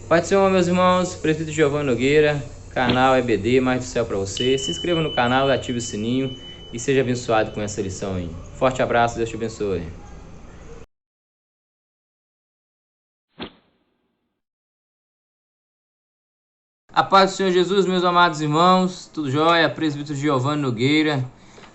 Pai do Senhor, meus irmãos, Presbítero Giovanni Nogueira, canal EBD, Mais do Céu para você. Se inscreva no canal, ative o sininho e seja abençoado com essa lição aí. Forte abraço, Deus te abençoe. A paz do Senhor Jesus, meus amados irmãos, tudo jóia? Presbítero Giovanni Nogueira,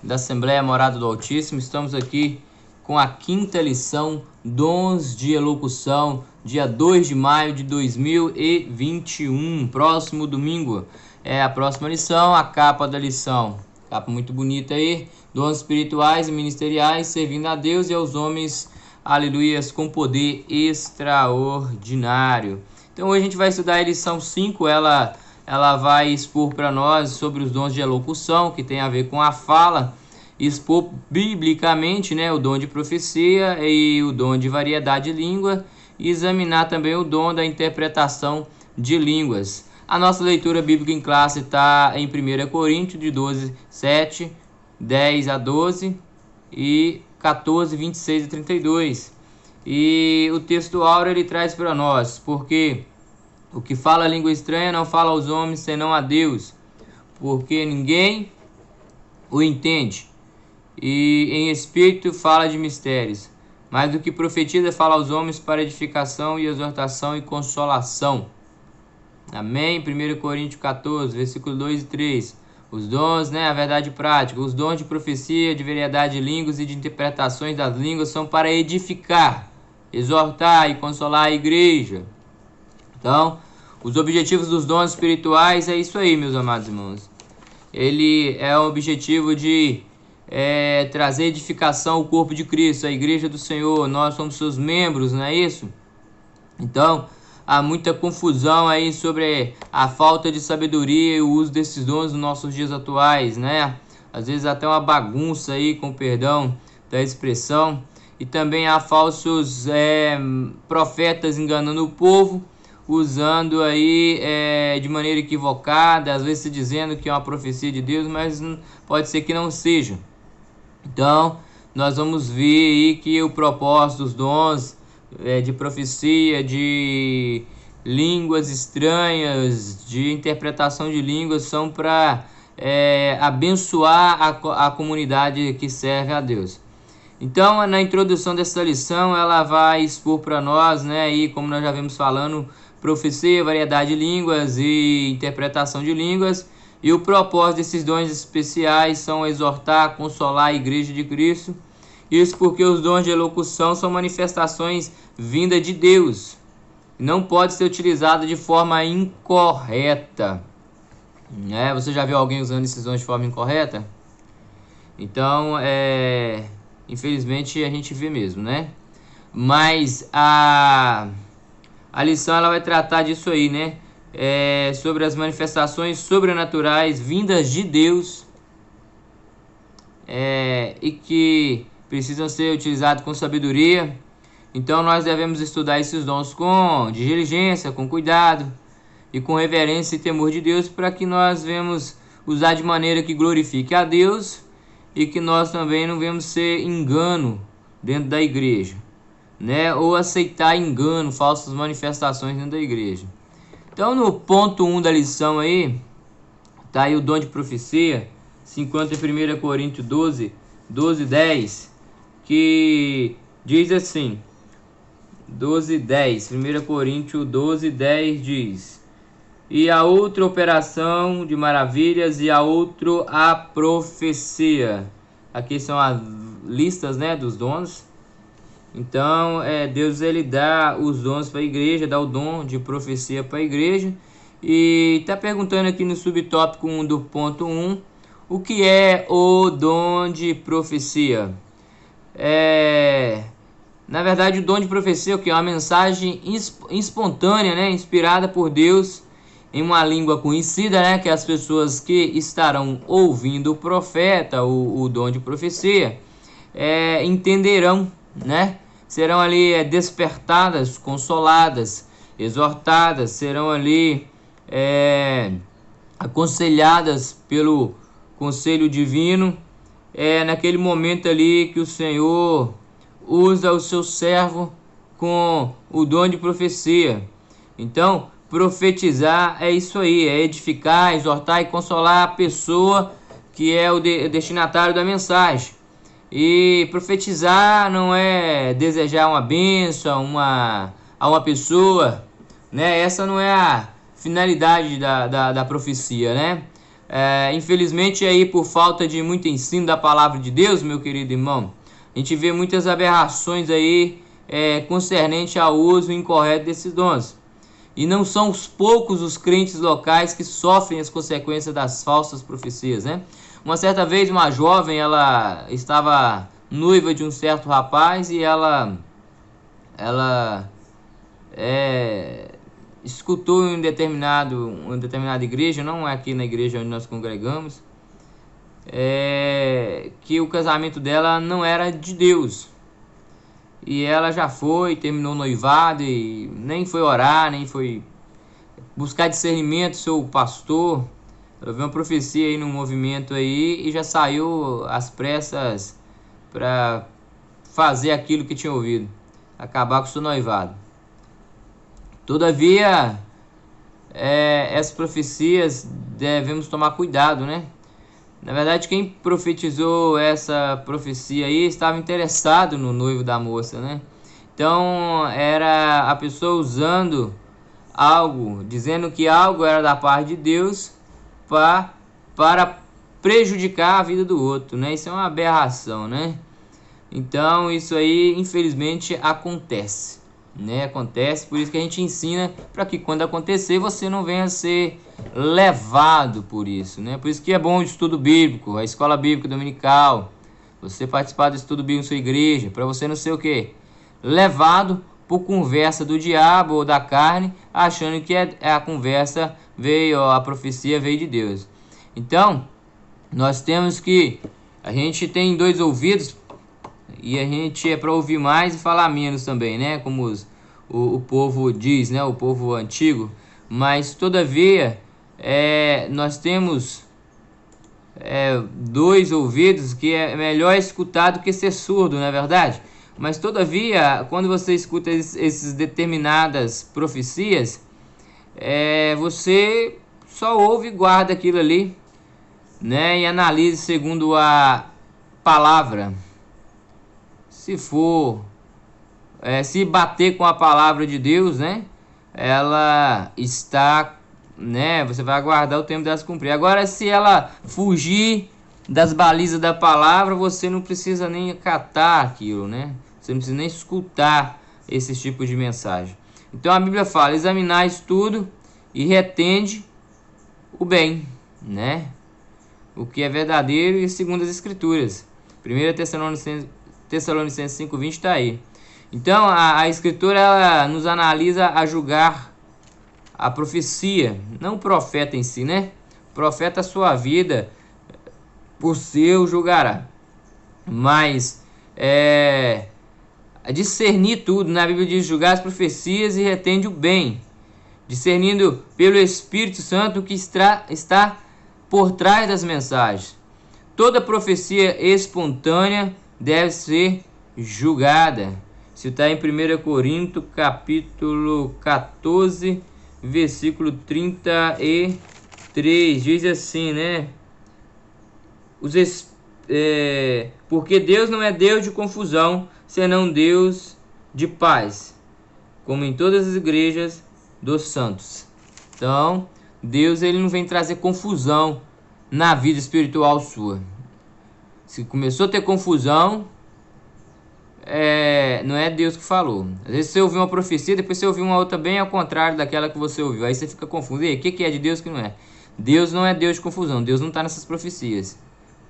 da Assembleia Morada do Altíssimo. Estamos aqui com a quinta lição, Dons de Elocução, dia 2 de maio de 2021, próximo domingo. É a próxima lição, a capa da lição. Capa muito bonita aí, dons espirituais e ministeriais, servindo a Deus e aos homens, aleluias, com poder extraordinário. Então hoje a gente vai estudar a lição 5, ela vai expor para nós sobre os dons de elocução, que tem a ver com a fala, expor biblicamente, né, o dom de profecia e o dom de variedade de língua, e examinar também o dom da interpretação de línguas. A nossa leitura bíblica em classe está em 1 Coríntios, de 12, 7, 10 a 12 e 14, 26 a 32. E o texto áureo ele traz para nós, porque o que fala língua estranha não fala aos homens senão a Deus, porque ninguém o entende. E em espírito fala de mistérios, mas do que profetiza fala aos homens para edificação e exortação e consolação. Amém? 1 Coríntios 14, versículo 2 e 3. Os dons, né, a verdade prática, os dons de profecia, de variedade de línguas e de interpretações das línguas são para edificar, exortar e consolar a igreja. Então, os objetivos dos dons espirituais é isso aí, meus amados irmãos. Ele é o objetivo de trazer edificação ao corpo de Cristo, a igreja do Senhor. Nós somos seus membros, não é isso? Então, há muita confusão aí sobre a falta de sabedoria e o uso desses dons nos nossos dias atuais, né? Às vezes até uma bagunça aí, com perdão da expressão. E também há falsos profetas enganando o povo, usando aí de maneira equivocada, às vezes se dizendo que é uma profecia de Deus, mas pode ser que não seja. Então, nós vamos ver aí que o propósito dos dons de profecia, de línguas estranhas, de interpretação de línguas, são para abençoar a comunidade que serve a Deus. Então, na introdução dessa lição, ela vai expor para nós, né, e como nós já vimos falando, profecia, variedade de línguas e interpretação de línguas. E o propósito desses dons especiais são exortar, consolar a igreja de Cristo. Isso porque os dons de elocução são manifestações vindas de Deus. Não pode ser utilizado de forma incorreta. Você já viu alguém usando esses dons de forma incorreta? Então, infelizmente a gente vê mesmo, né? Mas a lição ela vai tratar disso aí, né? Sobre as manifestações sobrenaturais vindas de Deus e que precisam ser utilizados com sabedoria. Então nós devemos estudar esses dons com diligência, com cuidado e com reverência e temor de Deus, para que nós venhamos usar de maneira que glorifique a Deus e que nós também não venhamos ser engano dentro da igreja, né? Ou aceitar engano, falsas manifestações dentro da igreja. Então no ponto 1 da lição aí, tá aí o dom de profecia, se encontra em 1 Coríntios 12, 10, que diz assim, 10, 1 Coríntios 12, 10 diz: e a outra operação de maravilhas, e a outra a profecia. Aqui são as listas, né, dos dons. Então, Deus ele dá os dons para a igreja, dá o dom de profecia para a igreja. E está perguntando aqui no subtópico 1 do ponto 1, o que é o dom de profecia? Na verdade, o dom de profecia é o que? É uma mensagem espontânea, né, inspirada por Deus em uma língua conhecida, né, que as pessoas que estarão ouvindo o profeta, o dom de profecia, entenderão, né? Serão ali despertadas, consoladas, exortadas, serão ali aconselhadas pelo conselho divino, naquele momento ali que o Senhor usa o seu servo com o dom de profecia. Então, profetizar é isso aí, é edificar, exortar e consolar a pessoa que é o destinatário da mensagem. E profetizar não é desejar uma bênção a uma pessoa, né? Essa não é a finalidade da profecia, né? Infelizmente aí, por falta de muito ensino da palavra de Deus, meu querido irmão, a gente vê muitas aberrações aí concernente ao uso incorreto desses dons. E não são os poucos os crentes locais que sofrem as consequências das falsas profecias, né? Uma certa vez, uma jovem, ela estava noiva de um certo rapaz e ela escutou em uma determinada igreja, não é aqui na igreja onde nós congregamos, que o casamento dela não era de Deus. E ela já foi, terminou o noivado e nem foi orar, nem foi buscar discernimento, seu pastor. Ela viu uma profecia aí no movimento aí e já saiu às pressas para fazer aquilo que tinha ouvido, acabar com o seu noivado. Todavia, essas profecias devemos tomar cuidado, né? Na verdade, quem profetizou essa profecia aí estava interessado no noivo da moça, né? Então, era a pessoa usando algo, dizendo que algo era da parte de Deus para prejudicar a vida do outro, né? Isso é uma aberração, né? Então, isso aí, infelizmente, acontece, né? Acontece, por isso que a gente ensina para que quando acontecer você não venha a ser levado por isso, né? Por isso que é bom o estudo bíblico, a escola bíblica dominical, você participar do estudo bíblico na sua igreja, para você não ser o quê? Levado por conversa do diabo ou da carne, achando que a conversa veio, a profecia veio de Deus. Então, nós temos que, a gente tem 2 ouvidos e a gente é para ouvir mais e falar menos também, né? Como o povo diz, né? O povo antigo. Mas, todavia, nós temos 2 ouvidos que é melhor escutar do que ser surdo, não é verdade? Mas, todavia, quando você escuta essas determinadas profecias, você só ouve e guarda aquilo ali, né? E analise segundo a palavra. Se for, se bater com a palavra de Deus, né? Ela está, né? Você vai aguardar o tempo dela se cumprir. Agora, se ela fugir das balizas da palavra, você não precisa nem acatar aquilo, né? Você não precisa nem escutar esses tipos de mensagem. Então a Bíblia fala: examinais tudo e retende o bem, né? O que é verdadeiro e segundo as Escrituras. 1 Tessalonicenses 5:20 está aí. Então a Escritura ela nos analisa a julgar a profecia, não o profeta em si, né? O profeta, a sua vida por seu julgará. Mas discernir tudo, na Bíblia diz: julgar as profecias e retende o bem, discernindo pelo Espírito Santo o que está por trás das mensagens. Toda profecia espontânea deve ser julgada. Isso está em 1 Coríntios, capítulo 14, versículo 33. Diz assim, né? Porque Deus não é Deus de confusão, senão Deus de paz, como em todas as igrejas dos santos. Então, Deus ele não vem trazer confusão na vida espiritual sua. Se começou a ter confusão, não é Deus que falou. Às vezes você ouviu uma profecia, depois você ouviu uma outra bem ao contrário daquela que você ouviu. Aí você fica confuso. E aí, o que é de Deus, o que não é? Deus não é Deus de confusão. Deus não está nessas profecias,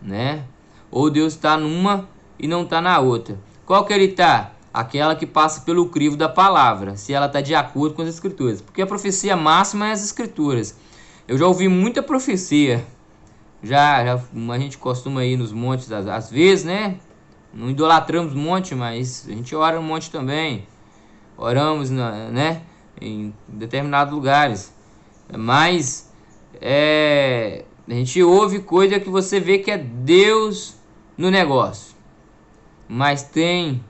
né? Ou Deus está numa e não está na outra. Qual que ele está? Aquela que passa pelo crivo da palavra, se ela está de acordo com as Escrituras. Porque a profecia máxima é as Escrituras. Eu já ouvi muita profecia. Já a gente costuma ir nos montes às vezes, né? Não idolatramos monte, mas a gente ora no monte também. Oramos, né? Em determinados lugares. Mas a gente ouve coisa que você vê que é Deus no negócio. Mas tem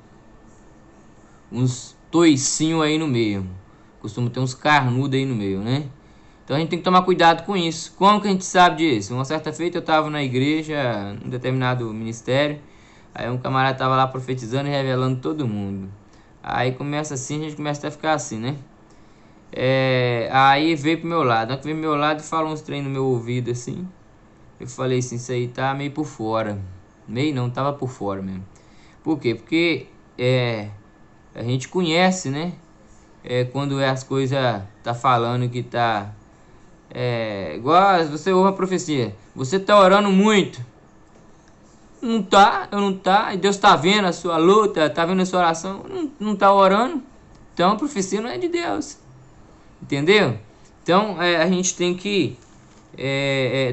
uns toicinhos aí no meio. Costuma ter uns carnudos aí no meio, né? Então a gente tem que tomar cuidado com isso. Como que a gente sabe disso? Uma certa feita eu estava na igreja, em determinado ministério, aí um camarada estava lá profetizando e revelando todo mundo. Aí começa assim, a gente começa a ficar assim, né? Aí veio pro meu lado, veio pro meu lado e falou uns trem no meu ouvido assim. Eu falei assim, isso aí tá meio por fora. Meio não, tava por fora mesmo. Por quê? Porque a gente conhece, né? Quando as coisas tá falando que tá... igual você ouve uma profecia. Você tá orando muito. Não tá, eu não tá. E Deus tá vendo a sua luta, tá vendo a sua oração. Não tá orando. Então a profecia não é de Deus. Entendeu? Então a gente tem que...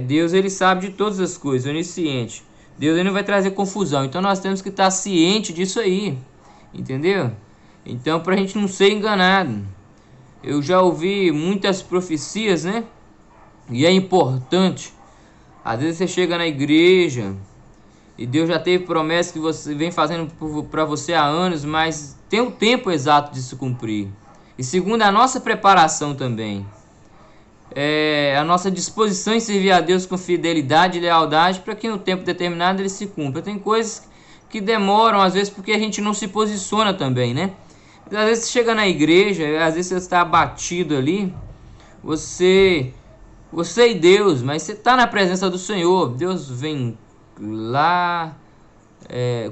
Deus, ele sabe de todas as coisas, onisciente. Deus, ele não vai trazer confusão. Então nós temos que estar ciente disso aí. Entendeu? Então, pra gente não ser enganado. Eu já ouvi muitas profecias, né? E é importante. Às vezes você chega na igreja e Deus já teve promessas que você vem fazendo para você há anos, mas tem o tempo exato de se cumprir. E segundo a nossa preparação também, a nossa disposição em servir a Deus com fidelidade e lealdade para que no tempo determinado ele se cumpra. Tem coisas que demoram, às vezes, porque a gente não se posiciona também, né? Às vezes você chega na igreja, às vezes você está abatido ali, você e Deus, mas você está na presença do Senhor. Deus vem lá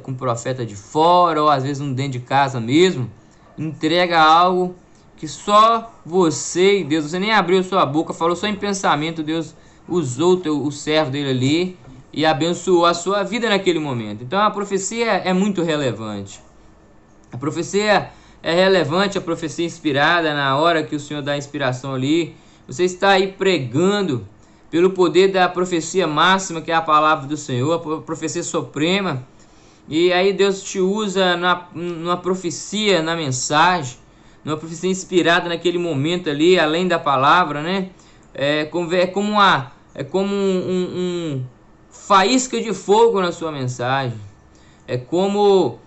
com o profeta de fora, ou às vezes um dentro de casa mesmo, entrega algo que só você e Deus, você nem abriu sua boca, falou só em pensamento, Deus usou o servo dele ali e abençoou a sua vida naquele momento. Então a profecia é muito relevante. A profecia é relevante, a profecia inspirada na hora que o Senhor dá a inspiração ali. Você está aí pregando pelo poder da profecia máxima, que é a palavra do Senhor, a profecia suprema. E aí Deus te usa numa profecia, na mensagem, numa profecia inspirada naquele momento ali, além da palavra, né? É como um faísca de fogo na sua mensagem. É como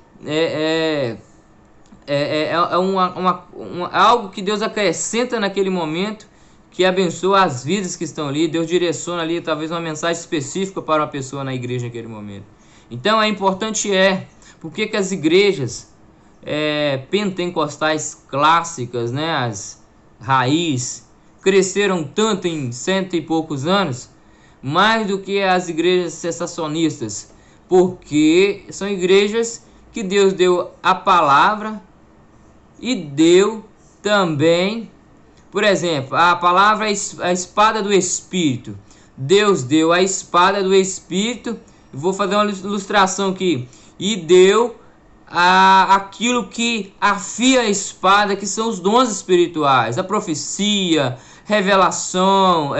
algo que Deus acrescenta naquele momento, que abençoa as vidas que estão ali. Deus direciona ali talvez uma mensagem específica para uma pessoa na igreja naquele momento. Então é importante por que as igrejas pentecostais clássicas, né, as raízes, cresceram tanto em 100 e poucos anos, mais do que as igrejas cessacionistas? Porque são igrejas que Deus deu a palavra e deu também, por exemplo, a palavra é a espada do Espírito. Deus deu a espada do Espírito. Vou fazer uma ilustração aqui. E deu aquilo que afia a espada, que são os dons espirituais, a profecia, revelação,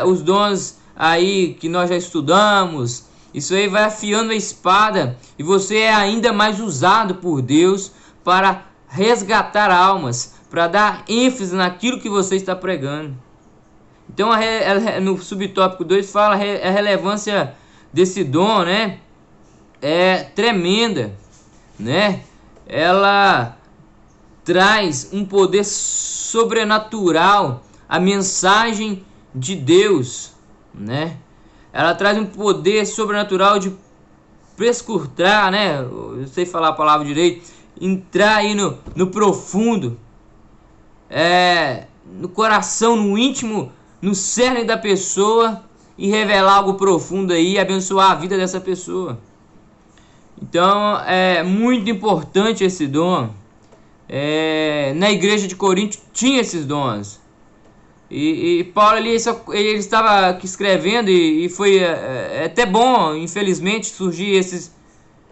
os dons aí que nós já estudamos. Isso aí vai afiando a espada e você é ainda mais usado por Deus para resgatar almas, para dar ênfase naquilo que você está pregando. Então no subtópico 2 fala a relevância desse dom, né? É tremenda, né? Ela traz um poder sobrenatural, a mensagem de Deus, né? Ela traz um poder sobrenatural de prescrutar, né? Eu sei falar a palavra direito. Entrar aí no profundo, no coração, no íntimo, no cerne da pessoa e revelar algo profundo aí e abençoar a vida dessa pessoa. Então é muito importante esse dom. Na igreja de Corinto tinha esses dons. E Paulo ele estava escrevendo e foi até bom, infelizmente, surgir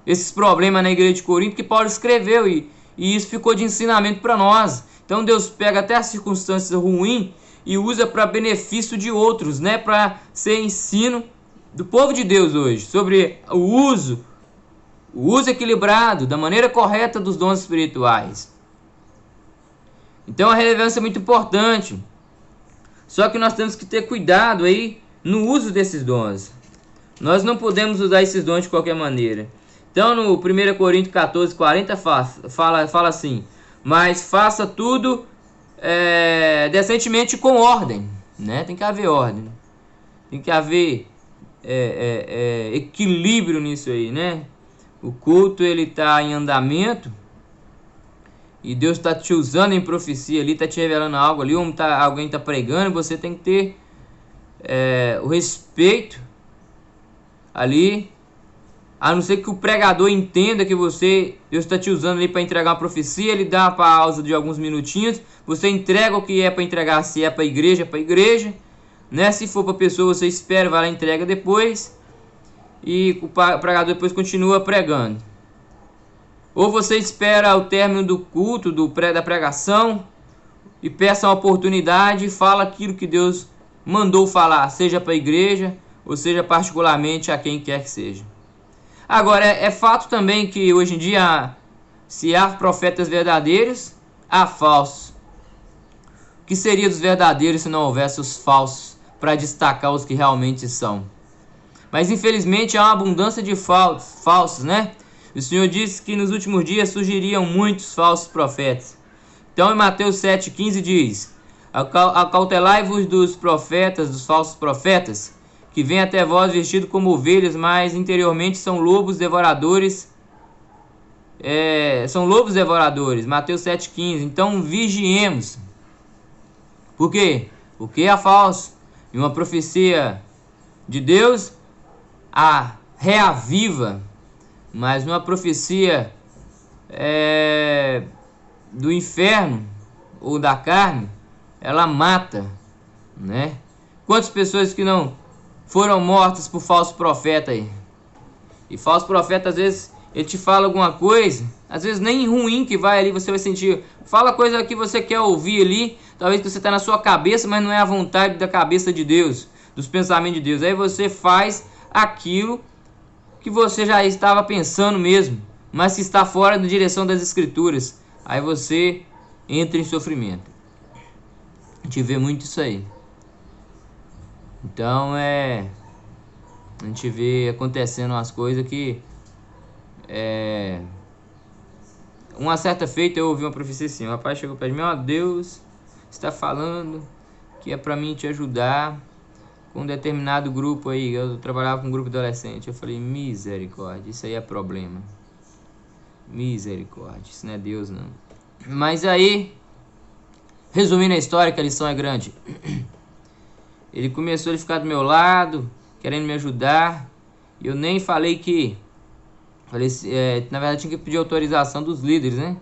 esses problemas na igreja de Corinto, que Paulo escreveu e isso ficou de ensinamento para nós. Então Deus pega até as circunstâncias ruins e usa para benefício de outros, né? Para ser ensino do povo de Deus hoje sobre o uso equilibrado, da maneira correta dos dons espirituais. Então a relevância é muito importante. Só que nós temos que ter cuidado aí no uso desses dons. Nós não podemos usar esses dons de qualquer maneira. Então no 1 Coríntios 14:40 fala assim: mas faça tudo decentemente com ordem, né? Tem que haver ordem, tem que haver equilíbrio nisso aí, né? O culto ele tá em andamento e Deus está te usando em profecia ali, tá te revelando algo ali, alguém tá pregando, você tem que ter o respeito ali, a não ser que o pregador entenda que Deus está te usando ali para entregar uma profecia, ele dá uma pausa de alguns minutinhos, você entrega o que é para entregar, se é para a igreja, né? Se for para pessoa, você espera, vai lá e entrega depois, e o pregador depois continua pregando. Ou você espera o término do culto, da pregação, e peça uma oportunidade e fala aquilo que Deus mandou falar, seja para a igreja, ou seja particularmente a quem quer que seja. Agora, é fato também que hoje em dia, se há profetas verdadeiros, há falsos. O que seria dos verdadeiros se não houvesse os falsos, para destacar os que realmente são? Mas infelizmente há uma abundância de falsos, né? O Senhor disse que nos últimos dias surgiriam muitos falsos profetas. Então em Mateus 7,15 diz: acautelai-vos dos profetas, dos falsos profetas, que vêm até vós vestidos como ovelhas, mas interiormente são lobos devoradores. Mateus 7,15. Então vigiemos. Por quê? Porque há falso. E uma profecia de Deus a reaviva, mas uma profecia do inferno ou da carne, ela mata, né? Quantas pessoas que não foram mortas por falso profeta aí? E falso profeta, às vezes, ele te fala alguma coisa, às vezes nem ruim que vai ali, você vai sentir, fala coisa que você quer ouvir ali, talvez que você está na sua cabeça, mas não é a vontade da cabeça de Deus, dos pensamentos de Deus. Aí você faz aquilo que você já estava pensando mesmo, mas que está fora da direção das Escrituras. Aí você entra em sofrimento. A gente vê muito isso aí. Então a gente vê acontecendo umas coisas que uma certa feita eu ouvi uma profecia assim, o rapaz chegou perto de mim: ó, Deus está falando que é para mim te ajudar com um determinado grupo aí. Eu trabalhava com um grupo de adolescente. Eu falei: misericórdia, isso aí é problema. Misericórdia, isso não é Deus não. Mas aí, resumindo a história, que a lição é grande, ele começou a ficar do meu lado, querendo me ajudar, e eu nem falei que... na verdade tinha que pedir autorização dos líderes, né?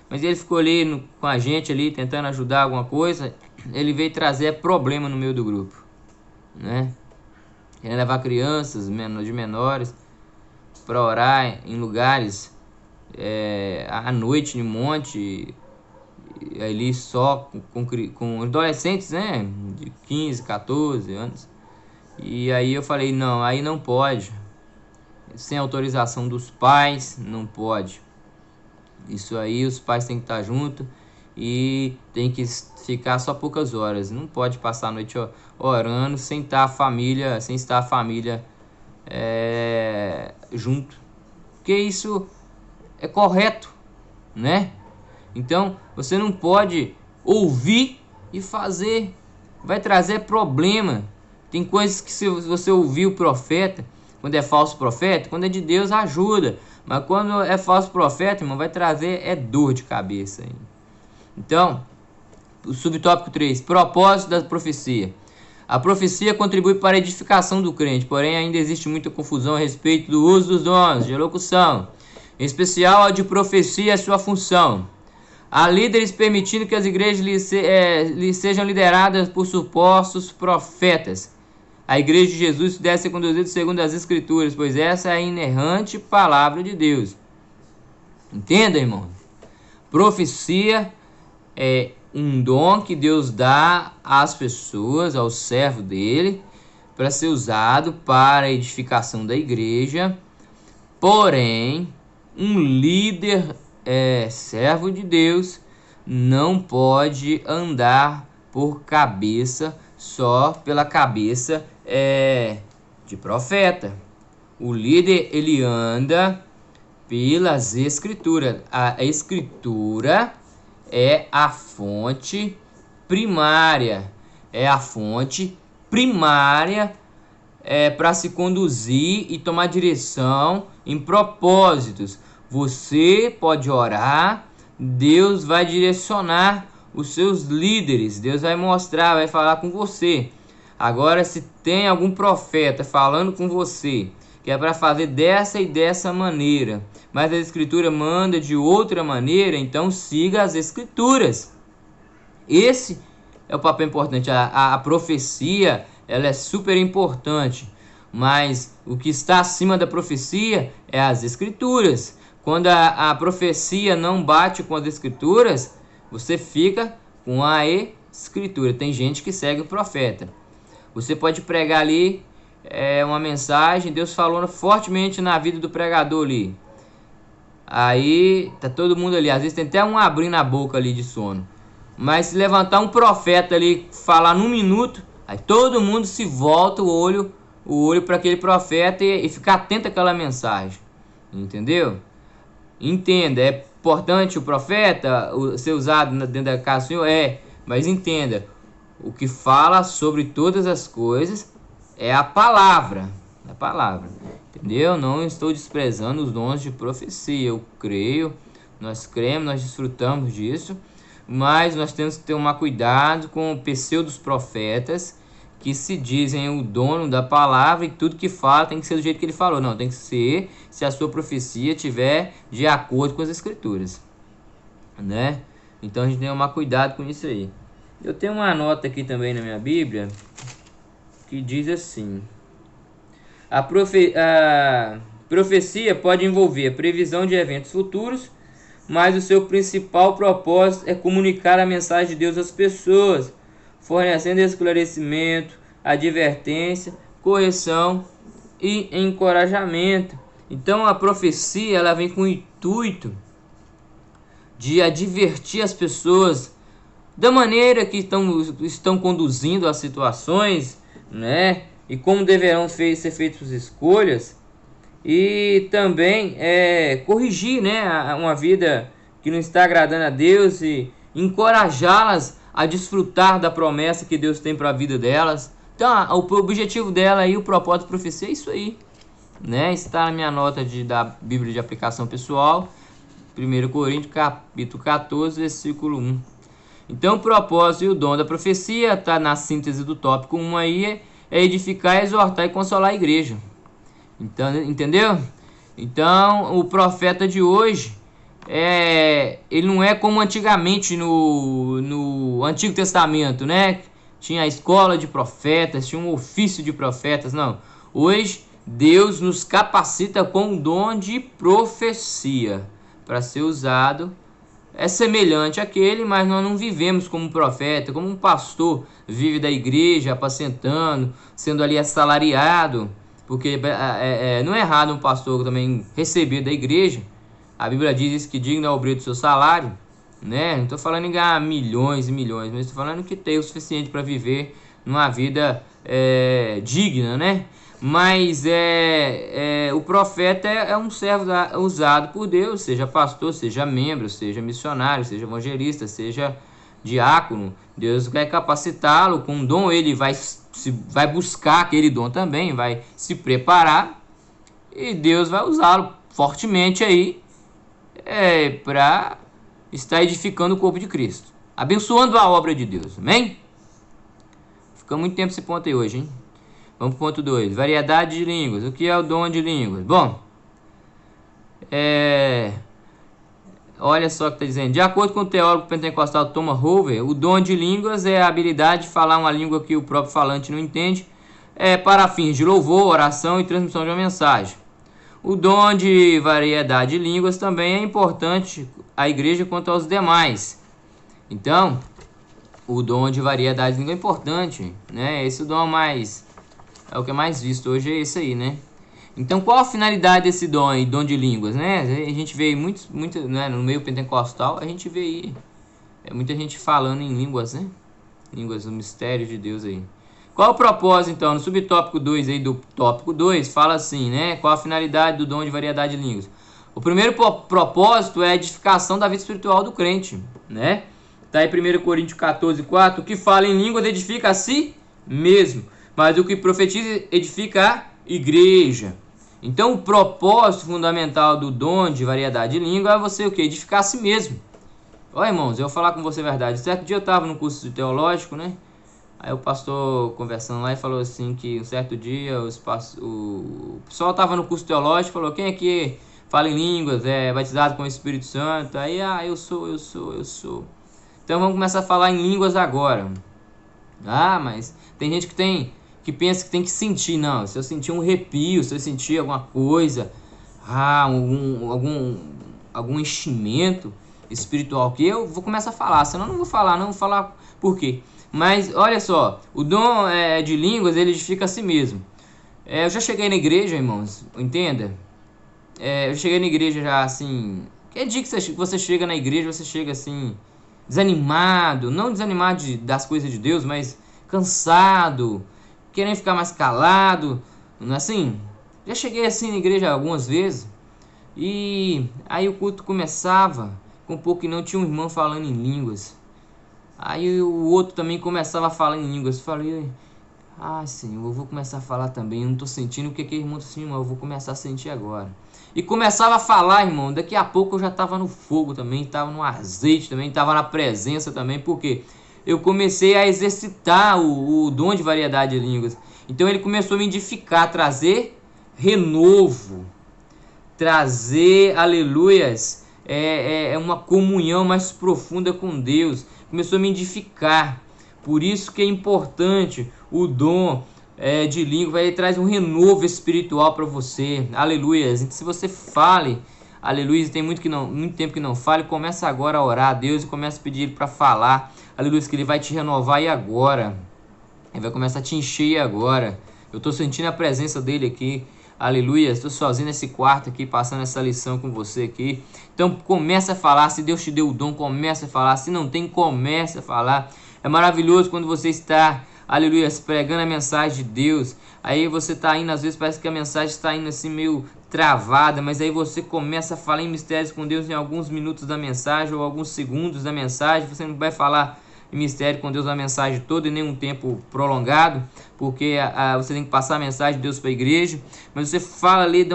Mas ele ficou ali com a gente ali, tentando ajudar alguma coisa. Ele veio trazer problema no meio do grupo, né? Querendo levar crianças de menores para orar em lugares à noite, em monte, ali só com adolescentes, né? De 15, 14 anos. E aí eu falei: não, aí não pode. Sem autorização dos pais, não pode. Isso aí os pais têm que estar junto e tem que ficar só poucas horas. Não pode passar a noite orando sem estar a família, junto. Porque isso é correto, né? Então você não pode ouvir e fazer, vai trazer problema. Tem coisas que, se você ouvir o profeta, quando é falso profeta, quando é de Deus, ajuda. Mas quando é falso profeta, irmão, vai trazer dor de cabeça. Então, o subtópico 3, propósito da profecia. A profecia contribui para a edificação do crente, porém ainda existe muita confusão a respeito do uso dos dons de elocução, em especial a de profecia e a sua função. Há líderes permitindo que as igrejas lhe sejam lideradas por supostos profetas. A igreja de Jesus deve ser conduzida segundo as Escrituras, pois essa é a inerrante palavra de Deus. Entenda, irmão? Profecia é um dom que Deus dá às pessoas, ao servo dele, para ser usado para a edificação da igreja. Porém, um líder servo de Deus não pode andar por cabeça, só pela cabeça de profeta. O líder, ele anda pelas Escrituras. A Escritura é a fonte primária, é a fonte primária para se conduzir e tomar direção em propósitos. Você pode orar, Deus vai direcionar os seus líderes, Deus vai mostrar, vai falar com você. Agora, se tem algum profeta falando com você, que é para fazer dessa e dessa maneira, mas a Escritura manda de outra maneira, então siga as Escrituras. Esse é o papel importante. A profecia, ela é super importante, mas o que está acima da profecia é as Escrituras. Quando a profecia não bate com as Escrituras, você fica com a Escritura. Tem gente que segue o profeta. Você pode pregar ali uma mensagem, Deus falou fortemente na vida do pregador ali. Aí tá todo mundo ali, às vezes tem até um abrindo a boca ali de sono. Mas se levantar um profeta ali, falar num minuto, aí todo mundo se volta o olho para aquele profeta e ficar atento àquela mensagem. Entendeu? Entenda, é importante o profeta ser usado dentro da casa do Senhor? Mas entenda, o que fala sobre todas as coisas é a palavra. A palavra. Entendeu? Não estou desprezando os dons de profecia. Eu creio, nós cremos, nós desfrutamos disso. Mas nós temos que tomar cuidado com pseudos profetas que se dizem o dono da palavra e tudo que fala tem que ser do jeito que ele falou. Não, tem que ser se a sua profecia estiver de acordo com as Escrituras. Né? Então a gente tem que tomar cuidado com isso aí. Eu tenho uma nota aqui também na minha Bíblia que diz assim: a profecia pode envolver a previsão de eventos futuros, mas o seu principal propósito é comunicar a mensagem de Deus às pessoas, fornecendo esclarecimento, advertência, correção e encorajamento. Então a profecia ela vem com o intuito de advertir as pessoas da maneira que estão conduzindo as situações, né? E como deverão ser feitas as escolhas. E também corrigir, né, uma vida que não está agradando a Deus e encorajá-las a desfrutar da promessa que Deus tem para a vida delas. Então, o objetivo dela e o propósito da profecia é isso aí, né? Está na minha nota da Bíblia de aplicação pessoal, 1 Coríntios capítulo 14, versículo 1. Então, o propósito e o dom da profecia está na síntese do tópico 1 aí, é edificar, exortar e consolar a igreja. Então, entendeu? Então, o profeta de hoje, ele não é como antigamente no Antigo Testamento, né? Tinha a escola de profetas, tinha um ofício de profetas, não. Hoje, Deus nos capacita com o dom de profecia para ser usado. É semelhante àquele, mas nós não vivemos como um profeta, como um pastor vive da igreja, apacentando, sendo ali assalariado. Porque não é errado um pastor também receber da igreja. A Bíblia diz que digno é o obreiro do seu salário, né? Não estou falando em ganhar milhões e milhões, mas estou falando que tem o suficiente para viver numa vida digna, né? Mas o profeta é um servo usado por Deus, seja pastor, seja membro, seja missionário, seja evangelista, seja diácono. Deus vai capacitá-lo com um dom, ele vai buscar aquele dom também, vai se preparar e Deus vai usá-lo fortemente aí para estar edificando o corpo de Cristo, abençoando a obra de Deus, amém? Fica muito tempo esse ponto aí hoje, hein? Vamos para o ponto 2, variedade de línguas. O que é o dom de línguas? Bom, olha só o que está dizendo. De acordo com o teólogo pentecostal Thomas Hoover, o dom de línguas é a habilidade de falar uma língua que o próprio falante não entende, para fins de louvor, oração e transmissão de uma mensagem. O dom de variedade de línguas também é importante à igreja quanto aos demais. Então, o dom de variedade de língua é importante, né? Esse é o dom o que é mais visto hoje, é esse aí, né? Então, qual a finalidade desse dom aí, dom de línguas, né? A gente vê muito, né, no meio pentecostal, a gente vê aí muita gente falando em línguas, né? Línguas, o mistério de Deus aí. Qual o propósito, então? No subtópico 2 aí do tópico 2, fala assim, né? Qual a finalidade do dom de variedade de línguas? O primeiro propósito é a edificação da vida espiritual do crente, né? Está aí 1 Coríntios 14, 4. O que fala em línguas edifica a si mesmo, mas o que profetiza edifica a igreja. Então o propósito fundamental do dom de variedade de língua é você o que? Edificar a si mesmo. Ó, irmãos, eu vou falar com você a verdade. Certo dia eu estava no curso de teológico, né? Aí o pastor conversando lá e falou assim que um certo dia o pessoal estava no curso teológico e falou: quem aqui fala em línguas, é batizado com o Espírito Santo? Aí, eu sou. Então vamos começar a falar em línguas agora. Mas tem gente que pensa que tem que sentir. Não, se eu sentir um arrepio, se eu sentir alguma coisa, algum enchimento espiritual, que eu vou começar a falar. Senão eu não vou falar por quê. Mas olha só, o dom de línguas, ele edifica a si mesmo. Eu já cheguei na igreja, irmãos, entenda? Eu cheguei na igreja já assim. Que dia que você chega na igreja, você chega assim, desanimado, não desanimado das coisas de Deus, mas cansado, querendo ficar mais calado, não é assim? Já cheguei assim na igreja algumas vezes, e aí o culto começava, com pouco que não tinha um irmão falando em línguas. Aí o outro também começava a falar em línguas. Eu falei: Senhor, eu vou começar a falar também. Eu não estou sentindo o que aquele irmão está sentindo, mas eu vou começar a sentir agora. E começava a falar, irmão. Daqui a pouco eu já estava no fogo também, estava no azeite também, estava na presença também. Porque eu comecei a exercitar o dom de variedade de línguas. Então ele começou a me edificar, trazer renovo, trazer, aleluias, uma comunhão mais profunda com Deus. Começou a me edificar. Por isso que é importante o dom de língua. Ele traz um renovo espiritual para você. Aleluias. Então, se você fale, aleluia, tem muito tempo que não fale, começa agora a orar a Deus e começa a pedir Ele para falar. Aleluia, que Ele vai te renovar e agora. Ele vai começar a te encher agora. Eu estou sentindo a presença dele aqui. Aleluia, estou sozinho nesse quarto aqui, passando essa lição com você aqui. Então começa a falar. Se Deus te deu o dom, começa a falar. Se não tem, começa a falar. É maravilhoso quando você está, aleluia, pregando a mensagem de Deus. Aí você está indo, às vezes parece que a mensagem está indo assim meio travada, mas aí você começa a falar em mistérios com Deus em alguns minutos da mensagem ou alguns segundos da mensagem. Você não vai falar em mistério com Deus a mensagem toda e nem um tempo prolongado, porque você tem que passar a mensagem de Deus para a igreja. Mas você fala ali,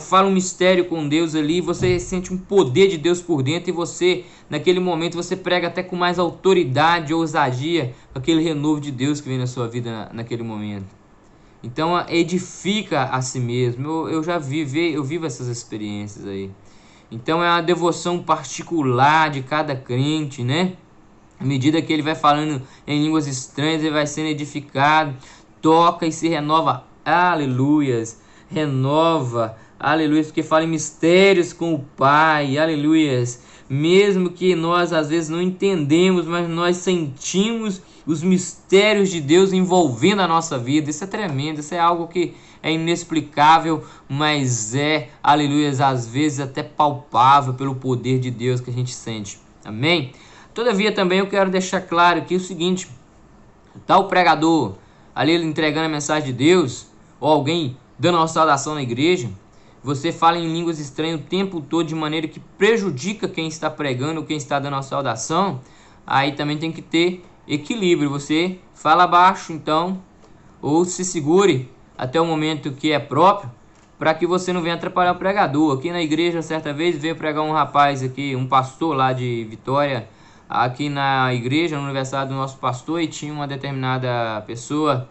fala um mistério com Deus ali, você sente um poder de Deus por dentro e você, naquele momento, você prega até com mais autoridade, ousadia, aquele renovo de Deus que vem na sua vida naquele momento. Então edifica a si mesmo. Eu vivo essas experiências aí. Então é uma devoção particular de cada crente, né? À medida que ele vai falando em línguas estranhas, ele vai sendo edificado, toca e se renova. Aleluias. Renova. Aleluias. Porque fala em mistérios com o Pai. Aleluias. Mesmo que nós às vezes não entendemos, mas nós sentimos os mistérios de Deus envolvendo a nossa vida. Isso é tremendo. Isso é algo que é inexplicável, mas aleluias, às vezes até palpável pelo poder de Deus que a gente sente. Amém? Todavia também eu quero deixar claro aqui o seguinte: tá o pregador ali entregando a mensagem de Deus, ou alguém dando uma saudação na igreja, você fala em línguas estranhas o tempo todo de maneira que prejudica quem está pregando ou quem está dando a saudação, aí também tem que ter equilíbrio. Você fala baixo então, ou se segure até o momento que é próprio, para que você não venha atrapalhar o pregador. Aqui na igreja, certa vez, veio pregar um rapaz aqui, um pastor lá de Vitória, aqui na igreja, no aniversário do nosso pastor, e tinha uma determinada pessoa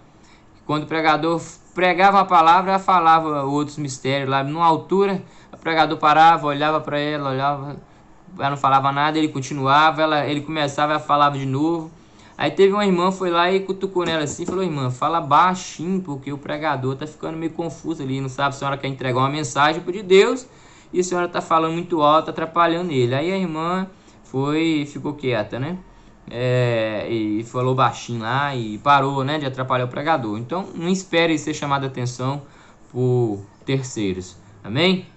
que, quando o pregador pregava a palavra, falava outros mistérios lá numa altura. O pregador parava, olhava para ela, ela não falava nada, ele continuava, ele começava a falar de novo. Aí teve uma irmã, foi lá e cutucou nela assim, falou: irmã, fala baixinho, porque o pregador tá ficando meio confuso ali, não sabe se a senhora quer entregar uma mensagem de Deus e a senhora tá falando muito alto, atrapalhando ele. Aí a irmã ficou quieta, né? E falou baixinho lá e parou, né, de atrapalhar o pregador. Então não espere ser chamado a atenção por terceiros. Amém?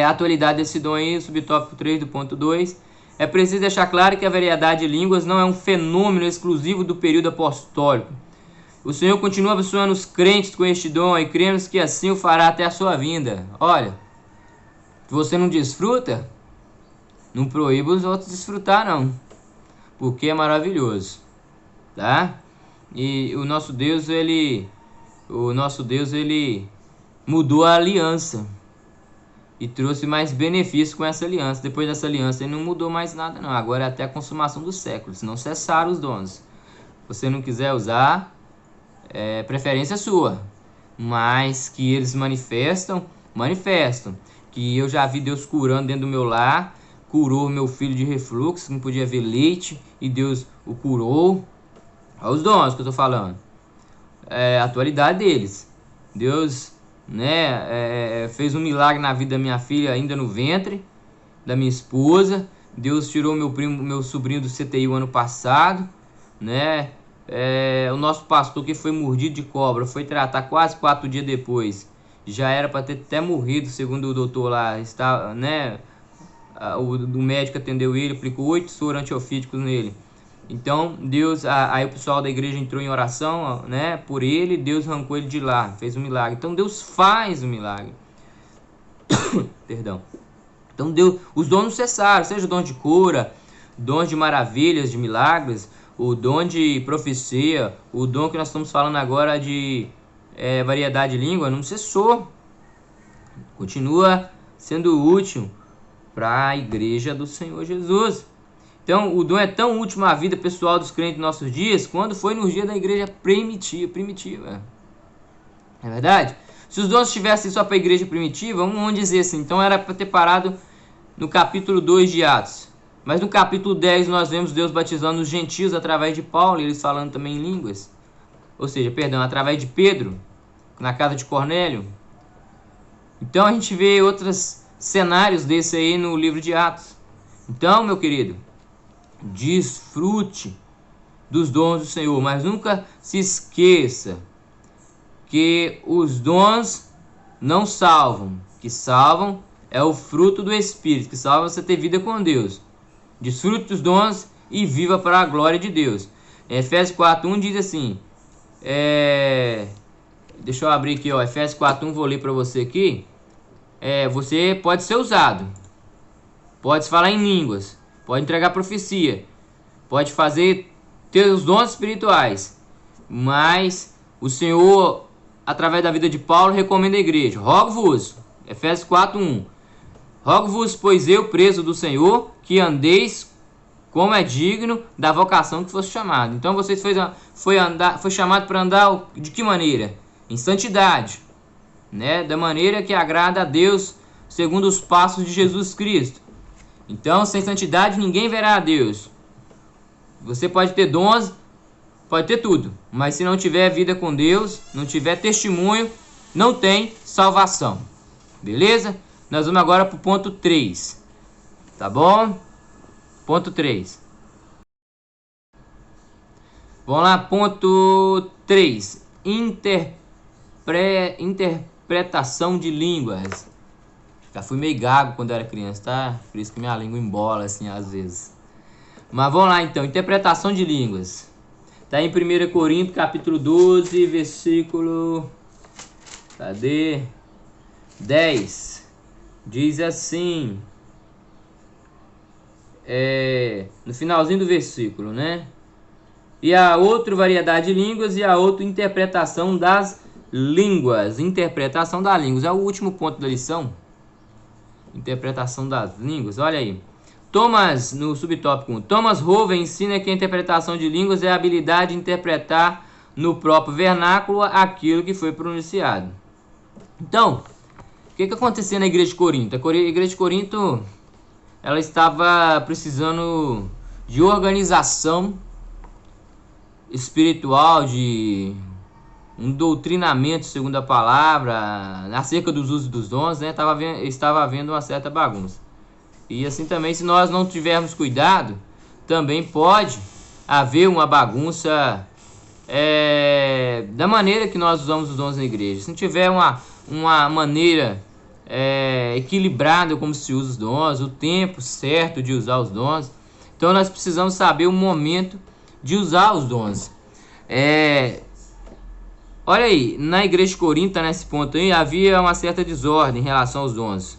A atualidade desse dom aí, subtópico 3 do ponto 2. É preciso deixar claro que a variedade de línguas não é um fenômeno exclusivo do período apostólico. O Senhor continua abençoando os crentes com este dom e cremos que assim o fará até a sua vinda. Olha, se você não desfruta, não proíba os outros desfrutar, não. porque é maravilhoso, tá? E o nosso Deus, ele mudou a aliança e trouxe mais benefícios com essa aliança. Depois dessa aliança ele não mudou mais nada não, agora é até a consumação dos séculos, não cessaram os dons. Se você não quiser usar, é preferência sua, mas que eles manifestam, que eu já vi Deus curando dentro do meu lar, curou meu filho de refluxo, que não podia ver leite, e Deus o curou. Olha os dons que eu tô falando, a atualidade deles. Deus, né, fez um milagre na vida da minha filha ainda no ventre da minha esposa. Deus tirou meu sobrinho do CTI o ano passado, né? O nosso pastor que foi mordido de cobra foi tratar quase 4 dias depois. Já era para ter até morrido, segundo o doutor lá, está, né? O médico atendeu ele, aplicou 8 soros antiofídicos nele. Então Deus, aí o pessoal da igreja entrou em oração, né, por ele. Deus arrancou ele de lá, fez um milagre. Então Deus faz um milagre. Perdão. Então Deus, os dons não cessaram, seja o dom de cura, dons de maravilhas, de milagres, o dom de profecia, o dom que nós estamos falando agora de variedade de língua, não cessou. Continua sendo útil para a igreja do Senhor Jesus. Então, o dom é tão útil à vida pessoal dos crentes em nossos dias, quando foi nos dias da igreja primitiva. É verdade? Se os dons estivessem só para a igreja primitiva, vamos dizer assim, então era para ter parado no capítulo 2 de Atos. Mas no capítulo 10 nós vemos Deus batizando os gentios através de Paulo, e eles falando também em línguas. Ou seja, perdão, através de Pedro, na casa de Cornélio. Então a gente vê outros cenários desse aí no livro de Atos. Então, meu querido, desfrute dos dons do Senhor, mas nunca se esqueça que os dons não salvam. Que salvam é o fruto do Espírito, que salva você ter vida com Deus. Desfrute dos dons e viva para a glória de Deus. Efésios 4:1 diz assim, deixa eu abrir aqui, ó, Efésios 4:1, vou ler para você aqui. Você pode ser usado, pode falar em línguas, pode entregar profecia, pode ter os dons espirituais, mas o Senhor, através da vida de Paulo, recomenda a igreja. Rogo-vos, Efésios 4:1, rogo-vos, pois eu, preso do Senhor, que andeis como é digno da vocação que fosse chamado. Então vocês foi chamado para andar de que maneira? Em santidade, né? Da maneira que agrada a Deus, segundo os passos de Jesus Cristo. Então, sem santidade ninguém verá a Deus. Você pode ter dons, pode ter tudo, mas se não tiver vida com Deus, não tiver testemunho, não tem salvação. Beleza? Nós vamos agora para o ponto 3. Tá bom? Ponto 3. Vamos lá, ponto 3. Interpretação de línguas. Já fui meio gago quando eu era criança, tá? Por isso que minha língua embola assim às vezes. Mas vamos lá então, interpretação de línguas. Tá em 1 Coríntios, capítulo 12, versículo... Cadê? 10. Diz assim... no finalzinho do versículo, né? E a outra variedade de línguas e a outra interpretação das línguas. Interpretação das línguas. É o último ponto da lição. Interpretação das línguas. Olha aí. Thomas, no subtópico 1. Thomas Hoven ensina que a interpretação de línguas é a habilidade de interpretar no próprio vernáculo aquilo que foi pronunciado. Então, o que acontecia na igreja de Corinto? A igreja de Corinto, ela estava precisando de organização espiritual, de um doutrinamento, segundo a palavra, acerca dos usos dos dons, né? Estava havendo uma certa bagunça. E assim também, se nós não tivermos cuidado, também pode haver uma bagunça da maneira que nós usamos os dons na igreja. Se não tiver uma maneira equilibrada como se usa os dons, o tempo certo de usar os dons, então nós precisamos saber o momento de usar os dons. Olha aí, na igreja de Corinto, nesse ponto aí, havia uma certa desordem em relação aos dons.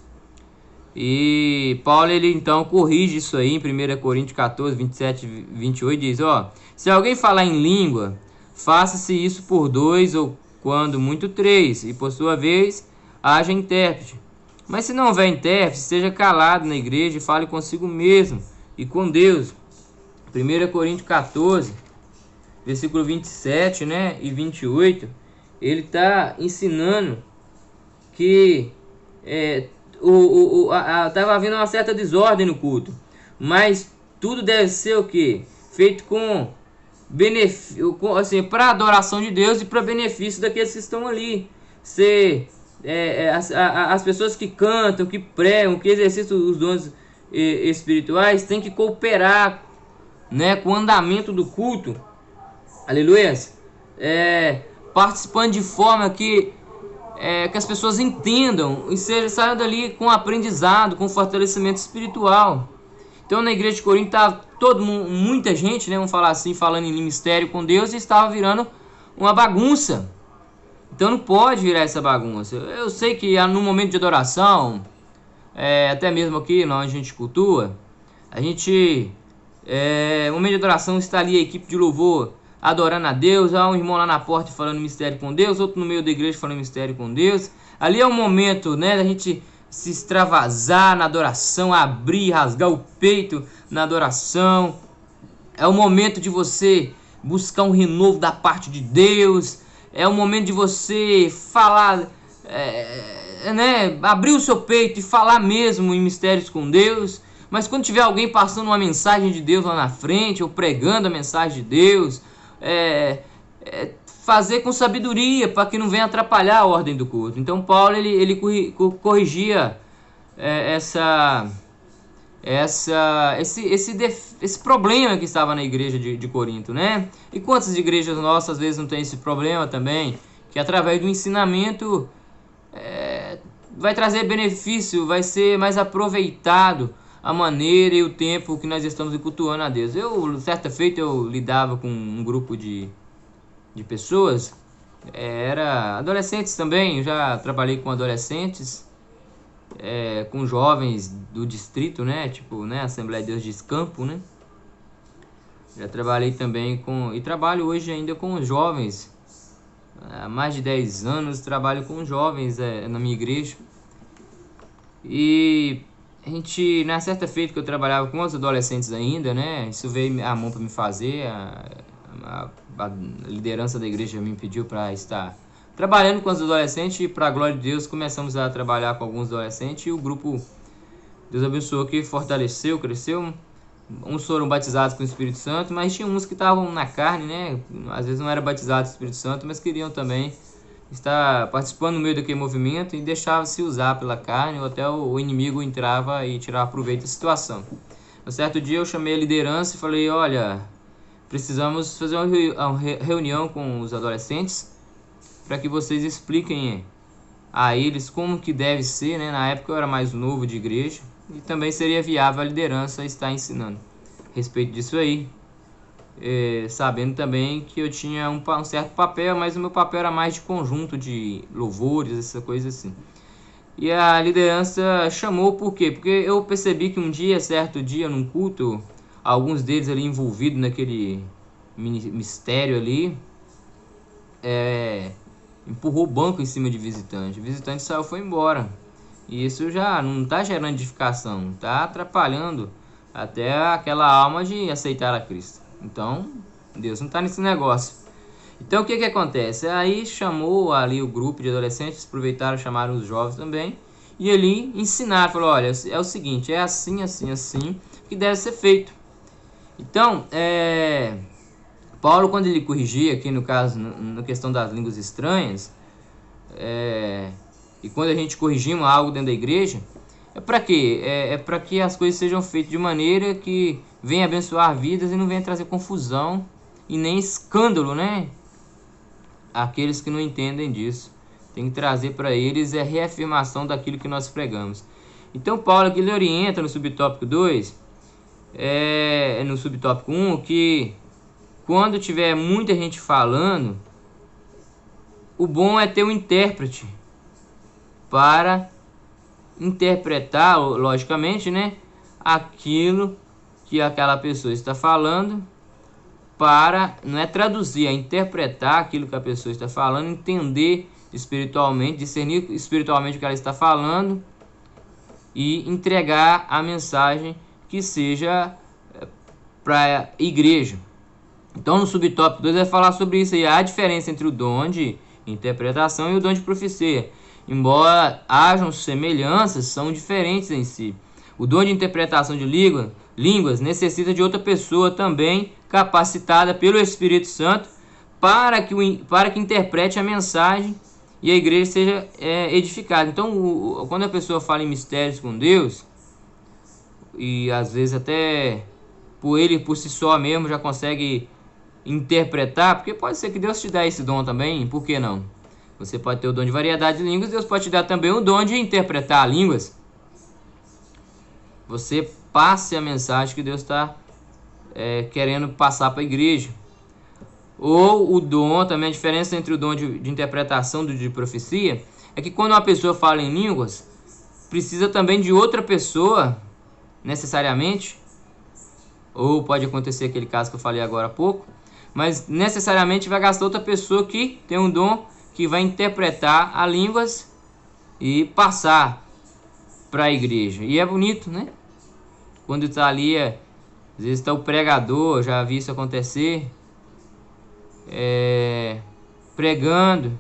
E Paulo, ele então corrige isso aí em 1 Coríntios 14, 27 e 28, diz, ó, se alguém falar em língua, faça-se isso por 2 ou quando muito 3, e por sua vez haja intérprete. Mas se não houver intérprete, esteja calado na igreja e fale consigo mesmo e com Deus. 1 Coríntios 14, versículo 27, né, e 28, ele está ensinando que estava havendo uma certa desordem no culto, mas tudo deve ser o que? Feito com benefício, assim, para adoração de Deus e para benefício daqueles que estão ali. As pessoas que cantam, que pregam, que exercitam os dons espirituais têm que cooperar, né, com o andamento do culto. Aleluia. Participando de forma que as pessoas entendam e saiam dali com aprendizado, com fortalecimento espiritual. Então na igreja de Corinto estava muita gente, né, vamos falar assim, falando em mistério com Deus, e estava virando uma bagunça. Então não pode virar essa bagunça. Eu sei que no momento de adoração, até mesmo aqui, onde a gente cultua, a gente, no momento de adoração, está ali a equipe de louvor adorando a Deus, há um irmão lá na porta falando mistério com Deus, outro no meio da igreja falando mistério com Deus. Ali é o momento, né, da gente se extravasar na adoração, abrir, rasgar o peito na adoração. É o momento de você buscar um renovo da parte de Deus. É o momento de você falar, né, abrir o seu peito e falar mesmo em mistérios com Deus. Mas quando tiver alguém passando uma mensagem de Deus lá na frente, ou pregando a mensagem de Deus, fazer com sabedoria, para que não venha atrapalhar a ordem do culto. Então Paulo, ele corrigia esse problema que estava na igreja de Corinto, né? E quantas igrejas nossas às vezes não tem esse problema também, que através do ensinamento vai trazer benefício, vai ser mais aproveitado a maneira e o tempo que nós estamos cultuando a Deus. Certa feita, eu lidava com um grupo de pessoas, era adolescentes também, eu já trabalhei com adolescentes, com jovens do distrito, né, tipo, né, Assembleia de Deus de Campo, né. Já trabalhei também e trabalho hoje ainda com jovens, há mais de 10 anos trabalho com jovens na minha igreja. E a gente, na certa feita que eu trabalhava com os adolescentes ainda, né, isso veio a mão para me fazer, a liderança da igreja me pediu para estar trabalhando com os adolescentes, e para a glória de Deus começamos a trabalhar com alguns adolescentes, e o grupo, Deus abençoou, que fortaleceu, cresceu. Uns foram batizados com o Espírito Santo, mas tinha uns que estavam na carne, né, às vezes não eram batizados com o Espírito Santo, mas queriam também estar participando no meio daquele movimento, e deixava-se usar pela carne, ou até o inimigo entrava e tirava proveito da situação. Um certo dia eu chamei a liderança e falei, olha, precisamos fazer uma reunião com os adolescentes para que vocês expliquem a eles como que deve ser, né? Na época eu era mais novo de igreja, e também seria viável a liderança estar ensinando a respeito disso aí, sabendo também que eu tinha um certo papel, mas o meu papel era mais de conjunto de louvores, essa coisa assim. E a liderança chamou, por quê? Porque eu percebi que certo dia, num culto, alguns deles ali envolvidos naquele mistério ali, empurrou o banco em cima de visitante. O visitante saiu e foi embora. E isso já não está gerando edificação, está atrapalhando até aquela alma de aceitar a Cristo. Então, Deus não está nesse negócio. Então, o que acontece? Aí chamou ali o grupo de adolescentes, aproveitaram, chamaram os jovens também, e ali ensinaram, falou, olha, é o seguinte, é assim, assim, assim, que deve ser feito. Então, Paulo, quando ele corrigia aqui, no caso, na questão das línguas estranhas, e quando a gente corrigimos algo dentro da igreja, é para quê? É para que as coisas sejam feitas de maneira que venha abençoar vidas e não venha trazer confusão e nem escândalo, né? Aqueles que não entendem disso. Tem que trazer para eles a reafirmação daquilo que nós pregamos. Então Paulo aqui ele orienta no subtópico 2, no subtópico 1, que quando tiver muita gente falando, o bom é ter um intérprete para interpretar, logicamente, né, aquilo que aquela pessoa está falando, para, não é traduzir, é interpretar aquilo que a pessoa está falando, entender espiritualmente, discernir espiritualmente o que ela está falando e entregar a mensagem que seja para a igreja. Então no subtópico 2 vai falar sobre isso aí, a diferença entre o dom de interpretação e o dom de profecia. Embora hajam semelhanças, são diferentes em si. O dom de interpretação de línguas necessita de outra pessoa também capacitada pelo Espírito Santo para que interprete a mensagem e a igreja seja edificada. Então, quando a pessoa fala em mistérios com Deus, e às vezes até por si só mesmo já consegue interpretar, porque pode ser que Deus te dê esse dom também, por que não? Você pode ter o dom de variedade de línguas, Deus pode te dar também o dom de interpretar línguas. Você passe a mensagem que Deus está querendo passar para a igreja. Ou o dom, também a diferença entre o dom de interpretação e de profecia, é que quando uma pessoa fala em línguas, precisa também de outra pessoa, necessariamente, ou pode acontecer aquele caso que eu falei agora há pouco, mas necessariamente vai gastar outra pessoa que tem um dom que vai interpretar a línguas e passar para a igreja. E é bonito, né? Quando está ali, às vezes está o pregador, já vi isso acontecer, pregando,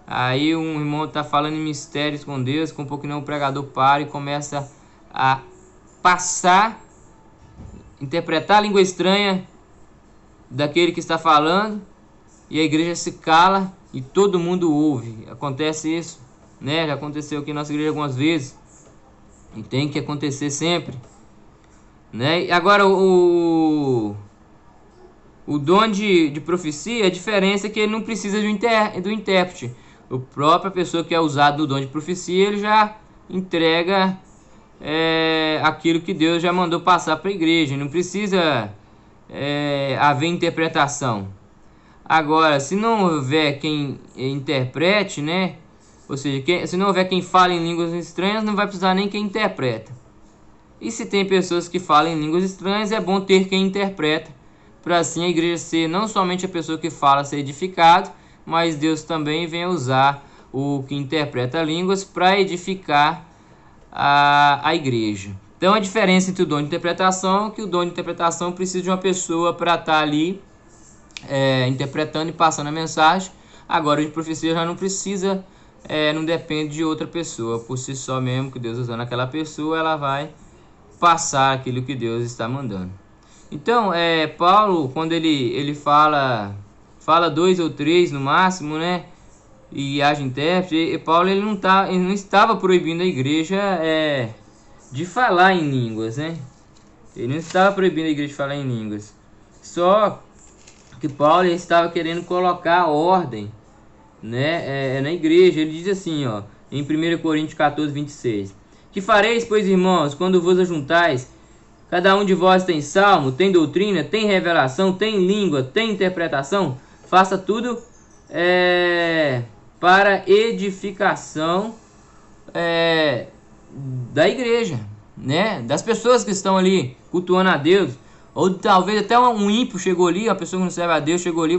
aí um irmão está falando em mistérios com Deus, com um pouquinho o pregador para e começa a passar, interpretar a língua estranha daquele que está falando, e a igreja se cala e todo mundo ouve. Acontece isso, né? Já aconteceu aqui na nossa igreja algumas vezes e tem que acontecer sempre, né? E agora o dom de profecia, a diferença é que ele não precisa do intérprete. A própria pessoa que é usada do dom de profecia, ele já entrega aquilo que Deus já mandou passar para a igreja. Não precisa haver interpretação. Agora, se não houver quem interprete, né? Ou seja, se não houver quem fale em línguas estranhas, não vai precisar nem quem interpreta. E se tem pessoas que falam em línguas estranhas, é bom ter quem interpreta, para assim a igreja ser não somente a pessoa que fala ser edificado, mas Deus também vem usar o que interpreta línguas para edificar a igreja. Então a diferença entre o dom de interpretação é que o dom de interpretação precisa de uma pessoa para estar ali interpretando e passando a mensagem. Agora o de profecia já não precisa, não depende de outra pessoa, por si só mesmo, que Deus usando aquela pessoa, ela vai passar aquilo que Deus está mandando. Então, Paulo, quando ele fala 2 ou 3 no máximo, né, e age intérprete, Paulo ele não estava proibindo a igreja de falar em línguas, né? Ele não estava proibindo a igreja de falar em línguas. Só que Paulo estava querendo colocar ordem, né, na igreja. Ele diz assim, ó, em 1 Coríntios 14, 26. Que fareis, pois, irmãos, quando vos ajuntais? Cada um de vós tem salmo, tem doutrina, tem revelação, tem língua, tem interpretação. Faça tudo para edificação da igreja, né? Das pessoas que estão ali cultuando a Deus. Ou talvez até um ímpio chegou ali, a pessoa que não serve a Deus chegou ali,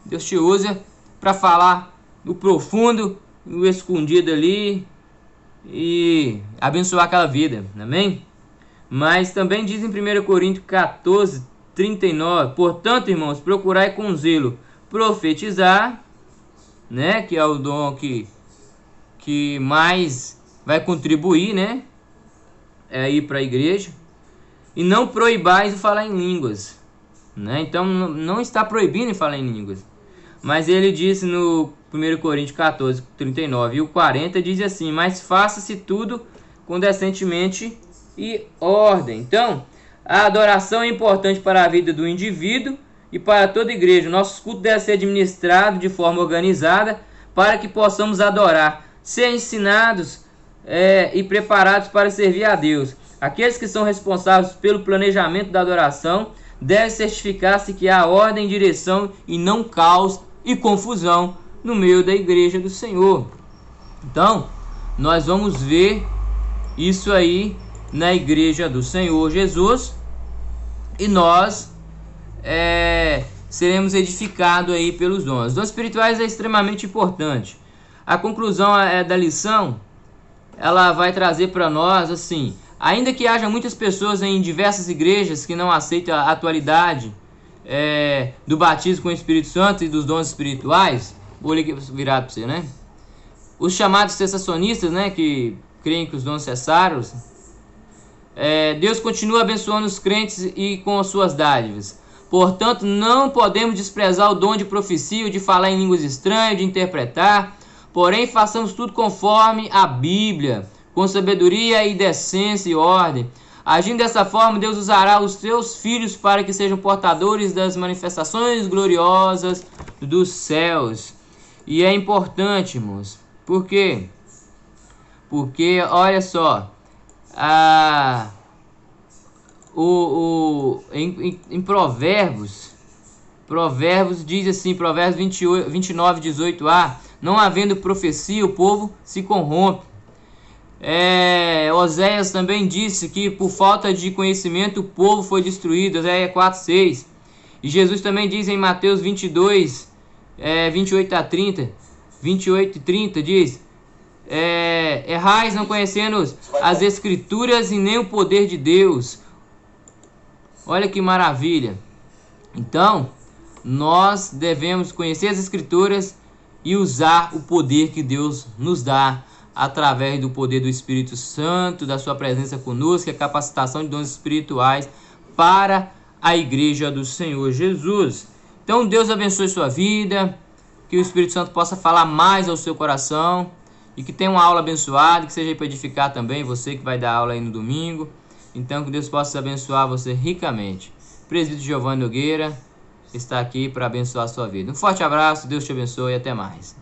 Deus te usa para falar no profundo, no escondido ali e abençoar aquela vida, amém? Mas também diz em 1 Coríntios 14, 39, portanto, irmãos, procurai com zelo profetizar, né, que é o dom que mais vai contribuir, né, ir para a igreja, e não proibais de falar em línguas, né? Então não está proibindo de falar em línguas, mas ele disse no 1 Coríntios 14, 39 e o 40, diz assim, mas faça-se tudo com decentemente e ordem. Então, a adoração é importante para a vida do indivíduo e para toda a igreja. Nosso culto deve ser administrado de forma organizada para que possamos adorar, ser ensinados e preparados para servir a Deus. Aqueles que são responsáveis pelo planejamento da adoração devem certificar-se que há ordem, direção e não caos e confusão no meio da igreja do Senhor. Então, nós vamos ver isso aí na igreja do Senhor Jesus, e nós seremos edificados aí pelos dons. Os dons espirituais é extremamente importante. A conclusão da lição, ela vai trazer para nós assim: ainda que haja muitas pessoas em diversas igrejas que não aceitam a atualidade do batismo com o Espírito Santo e dos dons espirituais, vou virar para você, né? Os chamados cessacionistas, né, que creem que os dons cessaram, Deus continua abençoando os crentes e com as suas dádivas. Portanto, não podemos desprezar o dom de profecia, de falar em línguas estranhas, de interpretar. Porém, façamos tudo conforme a Bíblia, com sabedoria e decência e ordem. Agindo dessa forma, Deus usará os seus filhos para que sejam portadores das manifestações gloriosas dos céus. E é importante, irmãos. Por quê? Porque, olha só, em Provérbios diz assim, Provérbios 29, 18a: não havendo profecia, o povo se corrompe. Oséias também disse que por falta de conhecimento o povo foi destruído, Oséias 4, 6. E Jesus também diz em Mateus 22, 28 e 30, diz: errais não conhecendo as Escrituras e nem o poder de Deus. Olha que maravilha. Então, nós devemos conhecer as Escrituras e usar o poder que Deus nos dá através do poder do Espírito Santo, da sua presença conosco, a capacitação de dons espirituais para a igreja do Senhor Jesus. Então, Deus abençoe sua vida, que o Espírito Santo possa falar mais ao seu coração e que tenha uma aula abençoada, que seja para edificar também você que vai dar aula aí no domingo. Então, que Deus possa abençoar você ricamente. Presbítero Giovanni Nogueira está aqui para abençoar a sua vida. Um forte abraço, Deus te abençoe e até mais.